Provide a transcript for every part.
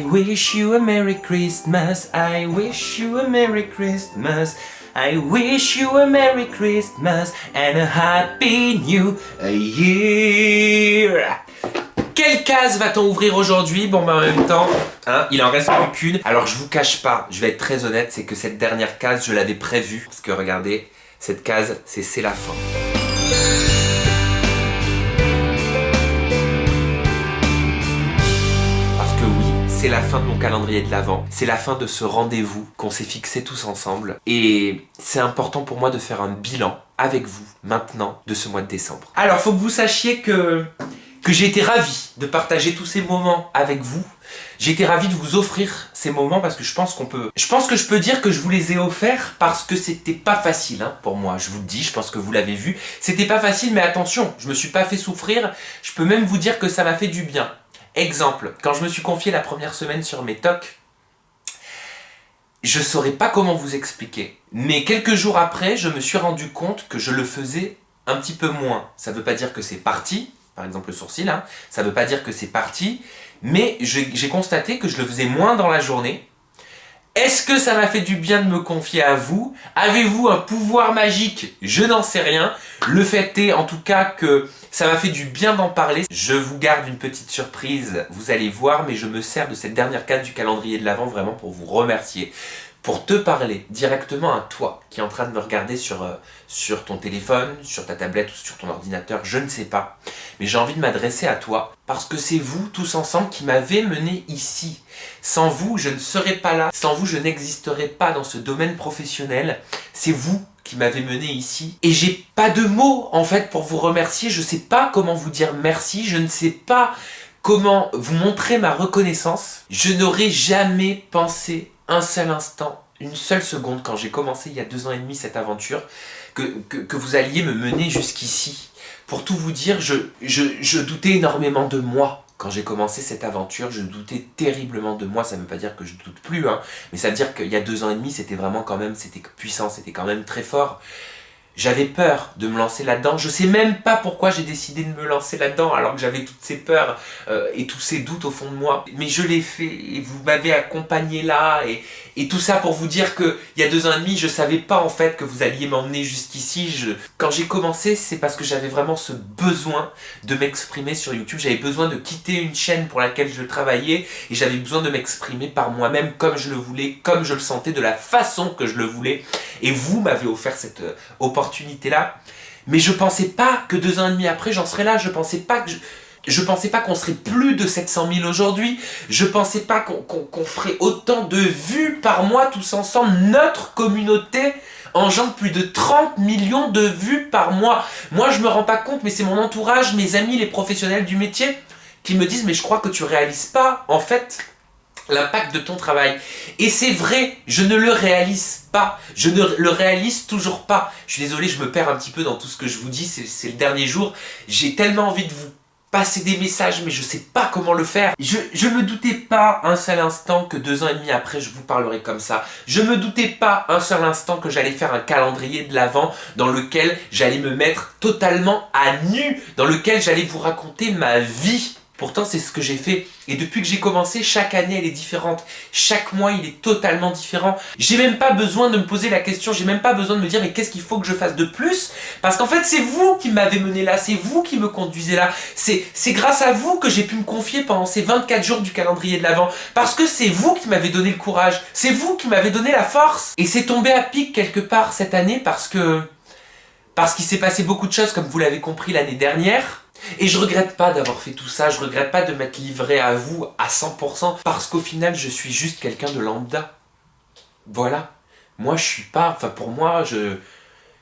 wish you a Merry Christmas, I wish you a Merry Christmas, I wish you a Merry Christmas and a Happy New Year. Quelle case va-t-on ouvrir aujourd'hui? Bon en même temps, il en reste plus qu'une. Alors je vous cache pas, je vais être très honnête, c'est que cette dernière case, je l'avais prévue. Parce que regardez, cette case, c'est la fin. C'est la fin de mon calendrier de l'Avent, c'est la fin de ce rendez-vous qu'on s'est fixé tous ensemble. Et c'est important pour moi de faire un bilan avec vous, maintenant, de ce mois de décembre. Alors, faut que vous sachiez que j'ai été ravi de partager tous ces moments avec vous. J'ai été ravi de vous offrir ces moments parce que je pense que je peux dire que je vous les ai offerts parce que c'était pas facile pour moi. Je vous le dis, je pense que vous l'avez vu. C'était pas facile, mais attention, je me suis pas fait souffrir. Je peux même vous dire que ça m'a fait du bien. Exemple, quand je me suis confié la première semaine sur mes tocs, je saurais pas comment vous expliquer. Mais quelques jours après, je me suis rendu compte que je le faisais un petit peu moins. Ça veut pas dire que c'est parti, par exemple le sourcil, ça veut pas dire que c'est parti, mais j'ai constaté que je le faisais moins dans la journée. Est-ce que ça m'a fait du bien de me confier à vous? Avez-vous un pouvoir magique? Je n'en sais rien. Le fait est en tout cas que ça m'a fait du bien d'en parler. Je vous garde une petite surprise, vous allez voir, mais je me sers de cette dernière case du calendrier de l'Avent vraiment pour vous remercier. Pour te parler directement à toi qui est en train de me regarder sur ton téléphone, sur ta tablette ou sur ton ordinateur, je ne sais pas. Mais j'ai envie de m'adresser à toi parce que c'est vous tous ensemble qui m'avez mené ici. Sans vous, je ne serais pas là. Sans vous, je n'existerais pas dans ce domaine professionnel. C'est vous qui m'avez mené ici. Et j'ai pas de mots en fait pour vous remercier. Je sais pas comment vous dire merci. Je ne sais pas comment vous montrer ma reconnaissance. Je n'aurais jamais pensé un seul instant, une seule seconde, quand j'ai commencé il y a 2 ans et demi cette aventure, que vous alliez me mener jusqu'ici. Pour tout vous dire, je doutais énormément de moi. Quand j'ai commencé cette aventure, je doutais terriblement de moi. Ça ne veut pas dire que je ne doute plus, mais ça veut dire qu'il y a 2 ans et demi, c'était vraiment quand même, c'était puissant, c'était quand même très fort. J'avais peur de me lancer là-dedans. Je sais même pas pourquoi j'ai décidé de me lancer là-dedans alors que j'avais toutes ces peurs et tous ces doutes au fond de moi. Mais je l'ai fait et vous m'avez accompagné là et tout ça pour vous dire que il y a 2 ans et demi, je savais pas en fait que vous alliez m'emmener jusqu'ici. Quand j'ai commencé, c'est parce que j'avais vraiment ce besoin de m'exprimer sur YouTube. J'avais besoin de quitter une chaîne pour laquelle je travaillais et j'avais besoin de m'exprimer par moi-même comme je le voulais, comme je le sentais, de la façon que je le voulais. Et vous m'avez offert cette opportunité-là. Mais je pensais pas que 2 ans et demi après, j'en serais là. Je pensais pas qu'on serait plus de 700 000 aujourd'hui. Je pensais pas qu'on ferait autant de vues par mois tous ensemble. Notre communauté engendre plus de 30 millions de vues par mois. Moi, je me rends pas compte, mais c'est mon entourage, mes amis, les professionnels du métier qui me disent « Mais je crois que tu réalises pas, en fait, l'impact de ton travail. » Et c'est vrai, je ne le réalise pas. Je ne le réalise toujours pas. Je suis désolé, je me perds un petit peu dans tout ce que je vous dis. C'est le dernier jour. J'ai tellement envie de vous passer des messages, mais je sais pas comment le faire. Je me doutais pas un seul instant que 2 ans et demi après, je vous parlerai comme ça. Je me doutais pas un seul instant que j'allais faire un calendrier de l'Avent dans lequel j'allais me mettre totalement à nu, dans lequel j'allais vous raconter ma vie. Pourtant, c'est ce que j'ai fait. Et depuis que j'ai commencé, chaque année, elle est différente. Chaque mois, il est totalement différent. J'ai même pas besoin de me poser la question. J'ai même pas besoin de me dire, mais qu'est-ce qu'il faut que je fasse de plus? Parce qu'en fait, c'est vous qui m'avez mené là. C'est vous qui me conduisez là. C'est grâce à vous que j'ai pu me confier pendant ces 24 jours du calendrier de l'Avent. Parce que c'est vous qui m'avez donné le courage. C'est vous qui m'avez donné la force. Et c'est tombé à pic quelque part cette année parce qu'il s'est passé beaucoup de choses, comme vous l'avez compris l'année dernière. Et je regrette pas d'avoir fait tout ça, je regrette pas de m'être livré à vous à 100% parce qu'au final je suis juste quelqu'un de lambda. Voilà. Moi je suis pas, enfin pour moi je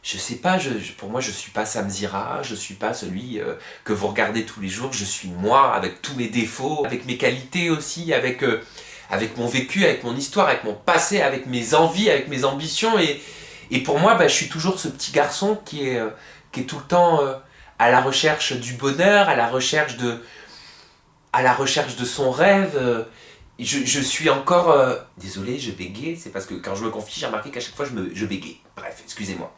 sais pas, pour moi je suis pas Sam Zira, je suis pas celui que vous regardez tous les jours, je suis moi avec tous mes défauts, avec mes qualités aussi, avec mon vécu, avec mon histoire, avec mon passé, avec mes envies, avec mes ambitions et pour moi je suis toujours ce petit garçon qui est tout le temps à la recherche du bonheur, à la recherche de son rêve. Je suis encore... Désolé, je bégaye, c'est parce que quand je me confie, j'ai remarqué qu'à chaque fois je bégaye. Bref, excusez-moi.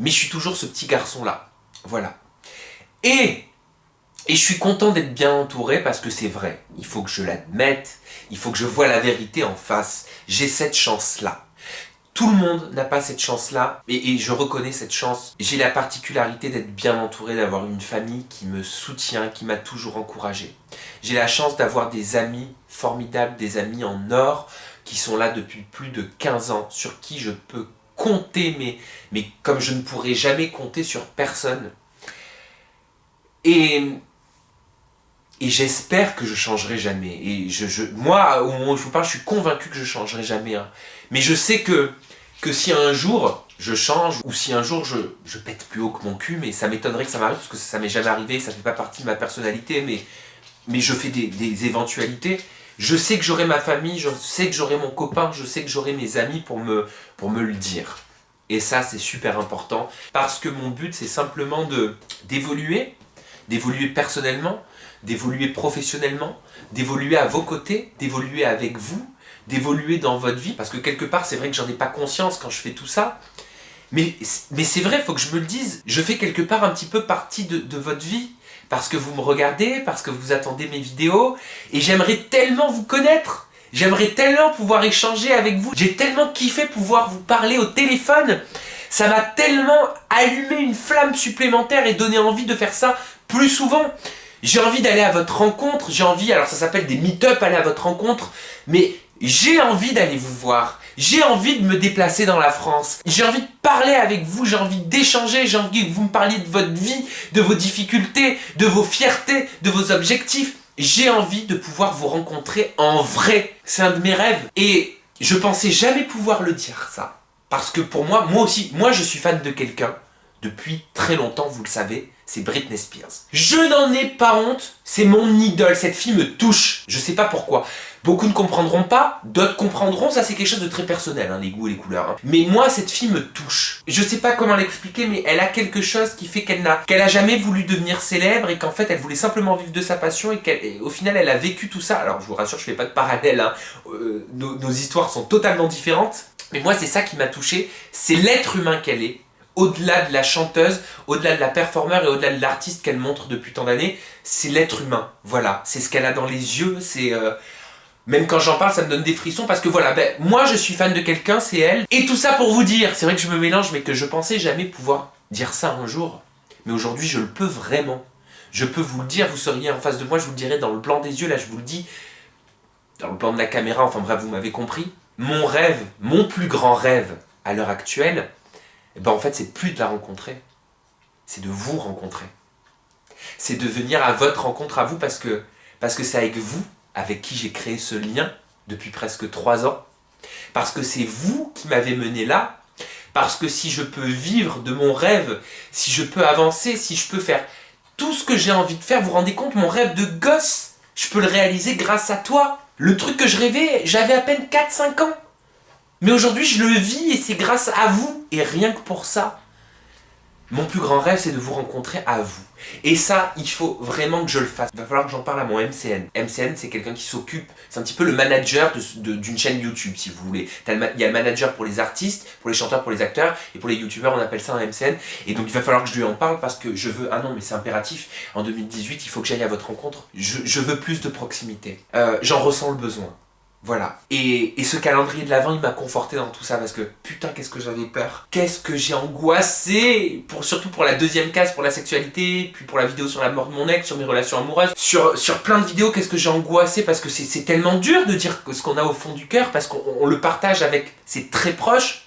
Mais je suis toujours ce petit garçon-là. Voilà. Et Et je suis content d'être bien entouré parce que c'est vrai. Il faut que je l'admette, il faut que je voie la vérité en face. J'ai cette chance-là. Tout le monde n'a pas cette chance-là et je reconnais cette chance. J'ai la particularité d'être bien entouré, d'avoir une famille qui me soutient, qui m'a toujours encouragé. J'ai la chance d'avoir des amis formidables, des amis en or qui sont là depuis plus de 15 ans, sur qui je peux compter, mais comme je ne pourrai jamais compter sur personne. Et j'espère que je changerai jamais. Et moi, au moment où je vous parle, je suis convaincu que je changerai jamais. Hein. Mais je sais que si un jour je change, ou si un jour je pète plus haut que mon cul, mais ça m'étonnerait que ça m'arrive, parce que ça m'est jamais arrivé, ça fait pas partie de ma personnalité, mais je fais des éventualités. Je sais que j'aurai ma famille, je sais que j'aurai mon copain, je sais que j'aurai mes amis pour me le dire. Et ça, c'est super important, parce que mon but, c'est simplement d'évoluer personnellement, d'évoluer professionnellement, d'évoluer à vos côtés, d'évoluer avec vous, d'évoluer dans votre vie, parce que quelque part, c'est vrai que j'en ai pas conscience quand je fais tout ça, mais c'est vrai, il faut que je me le dise, je fais quelque part un petit peu partie de votre vie, parce que vous me regardez, parce que vous attendez mes vidéos, et j'aimerais tellement vous connaître, j'aimerais tellement pouvoir échanger avec vous, j'ai tellement kiffé pouvoir vous parler au téléphone, ça m'a tellement allumé une flamme supplémentaire et donné envie de faire ça plus souvent. J'ai envie d'aller à votre rencontre, j'ai envie, alors ça s'appelle des meet-up, aller à votre rencontre, mais j'ai envie d'aller vous voir, j'ai envie de me déplacer dans la France, j'ai envie de parler avec vous, j'ai envie d'échanger, j'ai envie que vous me parliez de votre vie, de vos difficultés, de vos fiertés, de vos objectifs. J'ai envie de pouvoir vous rencontrer en vrai, c'est un de mes rêves. Et je pensais jamais pouvoir le dire ça, parce que pour moi aussi, moi je suis fan de quelqu'un, depuis très longtemps, vous le savez, c'est Britney Spears. Je n'en ai pas honte, c'est mon idole, cette fille me touche, je sais pas pourquoi. Beaucoup ne comprendront pas, d'autres comprendront, ça c'est quelque chose de très personnel, hein, les goûts et les couleurs. Hein. Mais moi, cette fille me touche. Je sais pas comment l'expliquer, mais elle a quelque chose qui fait qu'elle a jamais voulu devenir célèbre et qu'en fait, elle voulait simplement vivre de sa passion et qu'au final, elle a vécu tout ça. Alors, je vous rassure, je fais pas de parallèle, hein. Nos histoires sont totalement différentes. Mais moi, c'est ça qui m'a touché, c'est l'être humain qu'elle est. Au-delà de la chanteuse, au-delà de la performeur et au-delà de l'artiste qu'elle montre depuis tant d'années, c'est l'être humain. Voilà, c'est ce qu'elle a dans les yeux, c'est... Même quand j'en parle, ça me donne des frissons parce que voilà, moi je suis fan de quelqu'un, c'est elle. Et tout ça pour vous dire, c'est vrai que je me mélange, mais que je pensais jamais pouvoir dire ça un jour. Mais aujourd'hui, je le peux vraiment. Je peux vous le dire, vous seriez en face de moi, je vous le dirai dans le blanc des yeux, là je vous le dis, dans le plan de la caméra, enfin bref, vous m'avez compris. Mon rêve, mon plus grand rêve à l'heure actuelle, eh ben en fait, c'est plus de la rencontrer, c'est de vous rencontrer. C'est de venir à votre rencontre à vous parce que c'est avec vous, avec qui j'ai créé ce lien depuis presque 3 ans. Parce que c'est vous qui m'avez mené là. Parce que si je peux vivre de mon rêve, si je peux avancer, si je peux faire tout ce que j'ai envie de faire, vous vous rendez compte, mon rêve de gosse, je peux le réaliser grâce à toi. Le truc que je rêvais, j'avais à peine 4-5 ans. Mais aujourd'hui, je le vis et c'est grâce à vous. Et rien que pour ça, mon plus grand rêve, c'est de vous rencontrer à vous. Et ça, il faut vraiment que je le fasse. Il va falloir que j'en parle à mon MCN. MCN, c'est quelqu'un qui s'occupe, c'est un petit peu le manager d'une chaîne YouTube, si vous voulez. Il y a le manager pour les artistes, pour les chanteurs, pour les acteurs, et pour les youtubeurs, on appelle ça un MCN. Et donc, il va falloir que je lui en parle parce que je veux... Ah non, mais c'est impératif. En 2018, il faut que j'aille à votre rencontre. Je veux plus de proximité. J'en ressens le besoin. Voilà. Et ce calendrier de l'Avent, il m'a conforté dans tout ça parce que putain, qu'est-ce que j'avais peur. Qu'est-ce que j'ai angoissé. Surtout pour la deuxième case, pour la sexualité, puis pour la vidéo sur la mort de mon ex, sur mes relations amoureuses. Sur plein de vidéos, qu'est-ce que j'ai angoissé parce que c'est tellement dur de dire ce qu'on a au fond du cœur parce qu'on le partage avec ses très proches.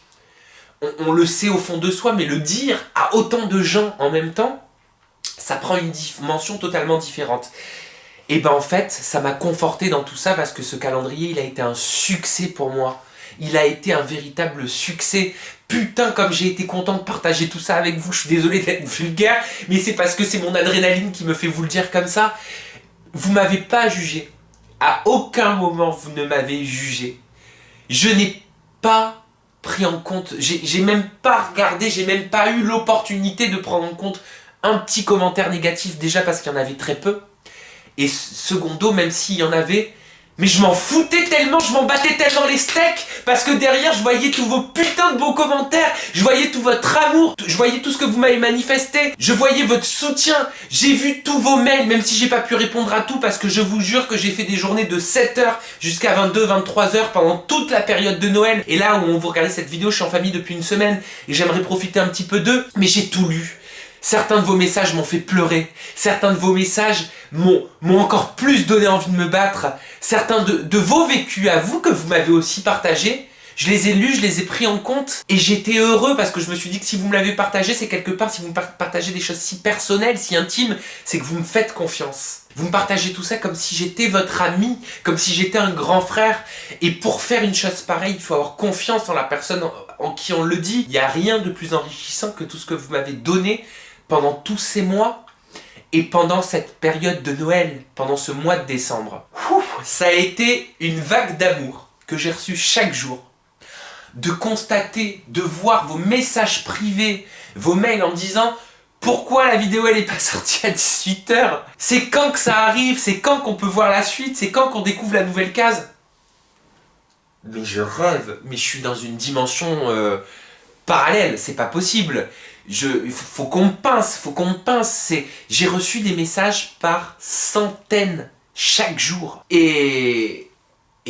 On le sait au fond de soi, mais le dire à autant de gens en même temps, ça prend une dimension totalement différente. Et ben en fait, ça m'a conforté dans tout ça parce que ce calendrier, il a été un succès pour moi. Il a été un véritable succès. Putain, comme j'ai été content de partager tout ça avec vous. Je suis désolé d'être vulgaire, mais c'est parce que c'est mon adrénaline qui me fait vous le dire comme ça. Vous m'avez pas jugé. À aucun moment, vous ne m'avez jugé. Je n'ai pas pris en compte, j'ai même pas regardé, j'ai même pas eu l'opportunité de prendre en compte un petit commentaire négatif, déjà parce qu'il y en avait très peu. Et secondo, même s'il y en avait, Mais je m'en foutais tellement, je m'en battais tellement les steaks, parce que derrière je voyais tous vos putains de beaux commentaires, je voyais tout votre amour, je voyais tout ce que vous m'avez manifesté, je voyais votre soutien, j'ai vu tous vos mails, même si j'ai pas pu répondre à tout, parce que je vous jure que j'ai fait des journées de 7h jusqu'à 22-23h pendant toute la période de Noël. Et là où vous regardez cette vidéo, je suis en famille depuis une semaine, et j'aimerais profiter un petit peu d'eux, mais j'ai tout lu. Certains de vos messages m'ont fait pleurer. Certains de vos messages m'ont encore plus donné envie de me battre. Certains de vos vécus à vous que vous m'avez aussi partagés, je les ai lus, je les ai pris en compte et j'étais heureux parce que je me suis dit que si vous me l'avez partagé, c'est quelque part, si vous me partagez des choses si personnelles, si intimes, c'est que vous me faites confiance. Vous me partagez tout ça comme si j'étais votre ami, comme si j'étais un grand frère. Et pour faire une chose pareille, il faut avoir confiance en la personne en qui on le dit. Il n'y a rien de plus enrichissant que tout ce que vous m'avez donné pendant tous ces mois et pendant cette période de Noël, pendant ce mois de décembre. Ça a été une vague d'amour que j'ai reçue chaque jour. De constater, de voir vos messages privés, vos mails en me disant « Pourquoi la vidéo elle est pas sortie à 18h ? C'est quand que ça arrive ? C'est quand qu'on peut voir la suite ? C'est quand qu'on découvre la nouvelle case ?» Mais je rêve, mais je suis dans une dimension parallèle, c'est pas possible. Faut qu'on me pince, j'ai reçu des messages par centaines chaque jour. Et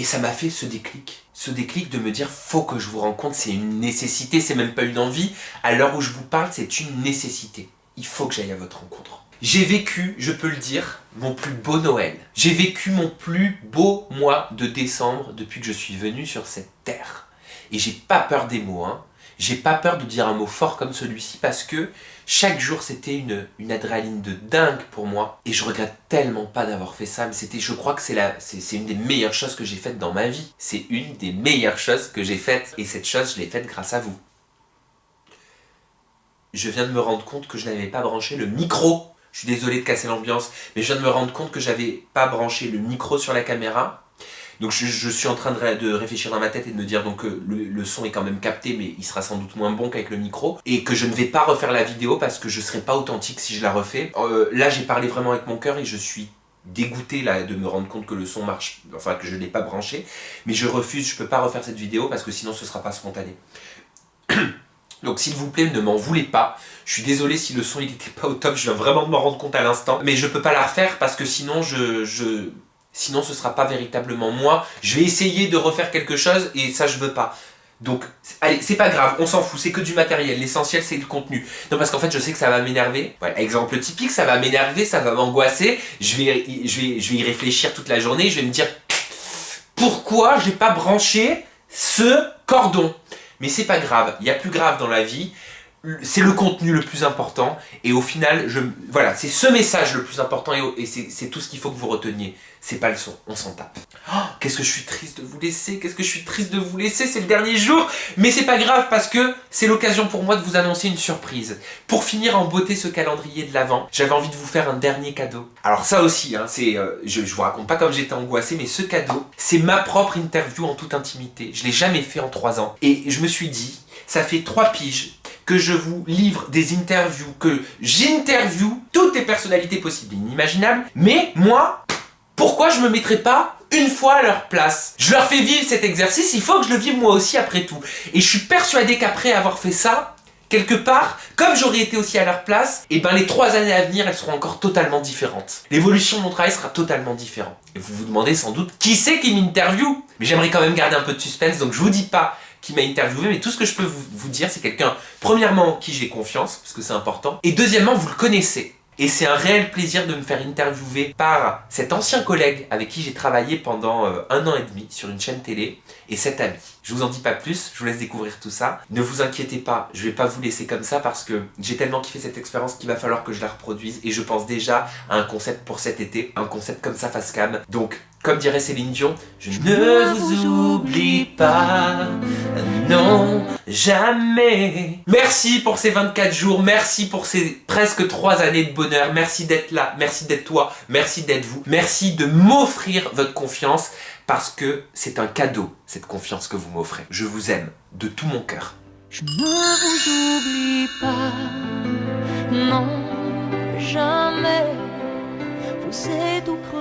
ça m'a fait ce déclic de me dire faut que je vous rencontre, c'est une nécessité, c'est même pas une envie. À l'heure où je vous parle, c'est une nécessité. Il faut que j'aille à votre rencontre. J'ai vécu, je peux le dire, mon plus beau Noël. J'ai vécu mon plus beau mois de décembre depuis que je suis venu sur cette terre. Et j'ai pas peur des mots, hein. J'ai pas peur de dire un mot fort comme celui-ci parce que chaque jour c'était une adrénaline de dingue pour moi. Et je regrette tellement pas d'avoir fait ça, mais je crois que c'est une des meilleures choses que j'ai faites dans ma vie. C'est une des meilleures choses que j'ai faites. Et cette chose, je l'ai faite grâce à vous. Je viens de me rendre compte que je n'avais pas branché le micro. Je suis désolé de casser l'ambiance, mais je viens de me rendre compte que j'avais pas branché le micro sur la caméra. Donc je suis en train de réfléchir dans ma tête et de me dire donc que le son est quand même capté, mais il sera sans doute moins bon qu'avec le micro. Et que je ne vais pas refaire la vidéo parce que je ne serai pas authentique si je la refais. Là j'ai parlé vraiment avec mon cœur et je suis dégoûté là, de me rendre compte que le son marche, enfin que je ne l'ai pas branché. Mais je refuse, je ne peux pas refaire cette vidéo parce que sinon ce ne sera pas spontané. Donc s'il vous plaît, ne m'en voulez pas. Je suis désolé si le son il n'était pas au top, je viens vraiment de m'en rendre compte à l'instant. Mais je peux pas la refaire parce que sinon sinon ce sera pas véritablement moi. Je vais essayer de refaire quelque chose et ça je veux pas. Donc allez, c'est pas grave, on s'en fout, c'est que du matériel, l'essentiel c'est le contenu. Non parce qu'en fait je sais que ça va m'énerver. Ouais, exemple typique, ça va m'énerver, ça va m'angoisser. Je vais y réfléchir toute la journée, je vais me dire pourquoi j'ai pas branché ce cordon. Mais c'est pas grave, il y a plus grave dans la vie, c'est le contenu le plus important, et au final, voilà, c'est ce message le plus important, et c'est tout ce qu'il faut que vous reteniez. C'est pas le son, on s'en tape. Oh, qu'est-ce que je suis triste de vous laisser, c'est le dernier jour, mais c'est pas grave parce que c'est l'occasion pour moi de vous annoncer une surprise. Pour finir en beauté ce calendrier de l'Avent, j'avais envie de vous faire un dernier cadeau. Alors ça aussi, hein, je vous raconte pas comme j'étais angoissé, mais ce cadeau, c'est ma propre interview en toute intimité. Je l'ai jamais fait en 3 ans, et je me suis dit, ça fait 3 piges que je vous livre des interviews, que j'interview toutes les personnalités possibles et inimaginables, mais moi, pourquoi je me mettrais pas une fois à leur place? Je leur fais vivre cet exercice, il faut que je le vive moi aussi après tout. Et je suis persuadé qu'après avoir fait ça, quelque part, comme j'aurais été aussi à leur place, et ben les 3 années à venir, elles seront encore totalement différentes. L'évolution de mon travail sera totalement différente. Et vous vous demandez sans doute qui c'est qui m'interviewe? Mais j'aimerais quand même garder un peu de suspense, donc je vous dis pas qui m'a interviewé, mais tout ce que je peux vous dire, c'est quelqu'un, premièrement, en qui j'ai confiance, parce que c'est important, et deuxièmement, vous le connaissez. Et c'est un réel plaisir de me faire interviewer par cet ancien collègue avec qui j'ai travaillé pendant 1 an et demi sur une chaîne télé, et cet ami. Je vous en dis pas plus, je vous laisse découvrir tout ça. Ne vous inquiétez pas, je vais pas vous laisser comme ça parce que j'ai tellement kiffé cette expérience qu'il va falloir que je la reproduise, et je pense déjà à un concept pour cet été, un concept comme ça face cam. Donc, comme dirait Céline Dion, je ne vous oublie pas, non, jamais. Merci pour ces 24 jours, merci pour ces presque 3 années de bonheur, merci d'être là, merci d'être toi, merci d'être vous, merci de m'offrir votre confiance parce que c'est un cadeau, cette confiance que vous m'offrez. Je vous aime de tout mon cœur. Je ne vous oublie pas, non, jamais, vous êtes tout creux.